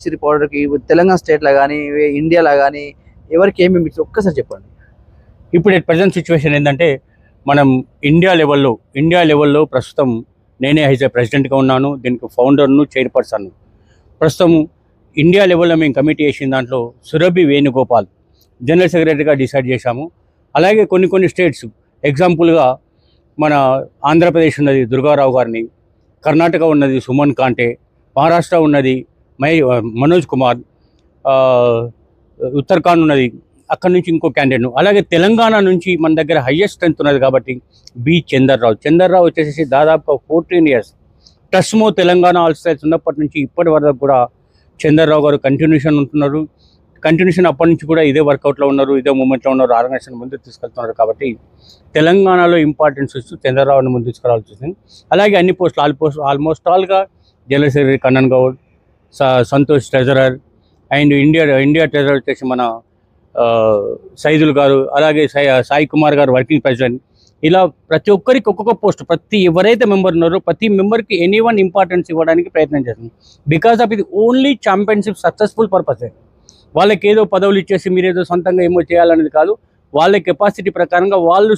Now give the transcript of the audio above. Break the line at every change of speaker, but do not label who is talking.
చిరి పౌడర్కి తెలంగాణ స్టేట్లో కానీ ఇండియాలో కానీ ఎవరికి ఏమి మీరు ఒక్కసారి చెప్పండి.
ఇప్పుడు ప్రజెంట్ సిచ్యువేషన్ ఏంటంటే మనం ఇండియా లెవెల్లో ప్రస్తుతం నేనే హైజే ప్రెసిడెంట్గా ఉన్నాను. దీనికి ఫౌండర్ను, చైర్పర్సన్ను. ప్రస్తుతం ఇండియా లెవెల్లో మేము కమిటీ చేసిన దాంట్లో సురభి వేణుగోపాల్ జనరల్ సెక్రటరీగా డిసైడ్ చేశాము. అలాగే కొన్ని స్టేట్స్ ఎగ్జాంపుల్గా మన ఆంధ్రప్రదేశ్ ఉన్నది దుర్గారావు గారిని, కర్ణాటక ఉన్నది సుమన్ కాంటే, మహారాష్ట్ర ఉన్నది మనోజ్ కుమార్, ఉత్తరాఖండ్ ఉన్నది అక్కడి నుంచి ఇంకో క్యాండిడేట్ను, అలాగే తెలంగాణ నుంచి మన దగ్గర హయ్యెస్ట్ స్ట్రెంత్ ఉన్నది కాబట్టి బి చందర్రావు వచ్చేసి దాదాపుగా 14 years టస్మో తెలంగాణ ఆల్ స్టైల్స్ ఉన్నప్పటి నుంచి ఇప్పటి వరకు కూడా చందర్రావు గారు కంటిన్యూషన్ ఉంటున్నారు. కంటిన్యూషన్ అప్పటి నుంచి కూడా ఇదే వర్కౌట్లో ఉన్నారు, ఇదే మూమెంట్లో ఉన్నారు, ఆర్గనైజేషన్ ముందుకు తీసుకెళ్తున్నారు. కాబట్టి తెలంగాణలో ఇంపార్టెన్స్ ఇస్తూ చంద్రరావుని ముందు తీసుకురావాల్సి వచ్చింది. అలాగే అన్ని పోస్టులు ఆల్మోస్ట్ ఆల్గా general secretary Kannan Goud, Santosh treasurer, and India treasurer వచ్చేసి మన సైదుల్ గారు, అలాగే సాయి కుమార్ గారు వర్కింగ్ ప్రెసిడెంట్. ఇలా ప్రతి ఒక్కరికి ఒక్కొక్క పోస్ట్, ఎవరైతే మెంబర్ ఉన్నారో ప్రతి మెంబర్కి ఎనీవన్ ఇంపార్టెన్స్ ఇవ్వడానికి ప్రయత్నం చేస్తుంది. బికాస్ ఆఫ్ ఇది ఓన్లీ ఛాంపియన్షిప్ సక్సెస్ఫుల్ పర్పసే. వాళ్ళకి ఏదో పదవులు ఇచ్చేసి మీరేదో సొంతంగా ఏమో చేయాలనేది కాదు. వాళ్ళ కెపాసిటీ ప్రకారంగా వాళ్ళు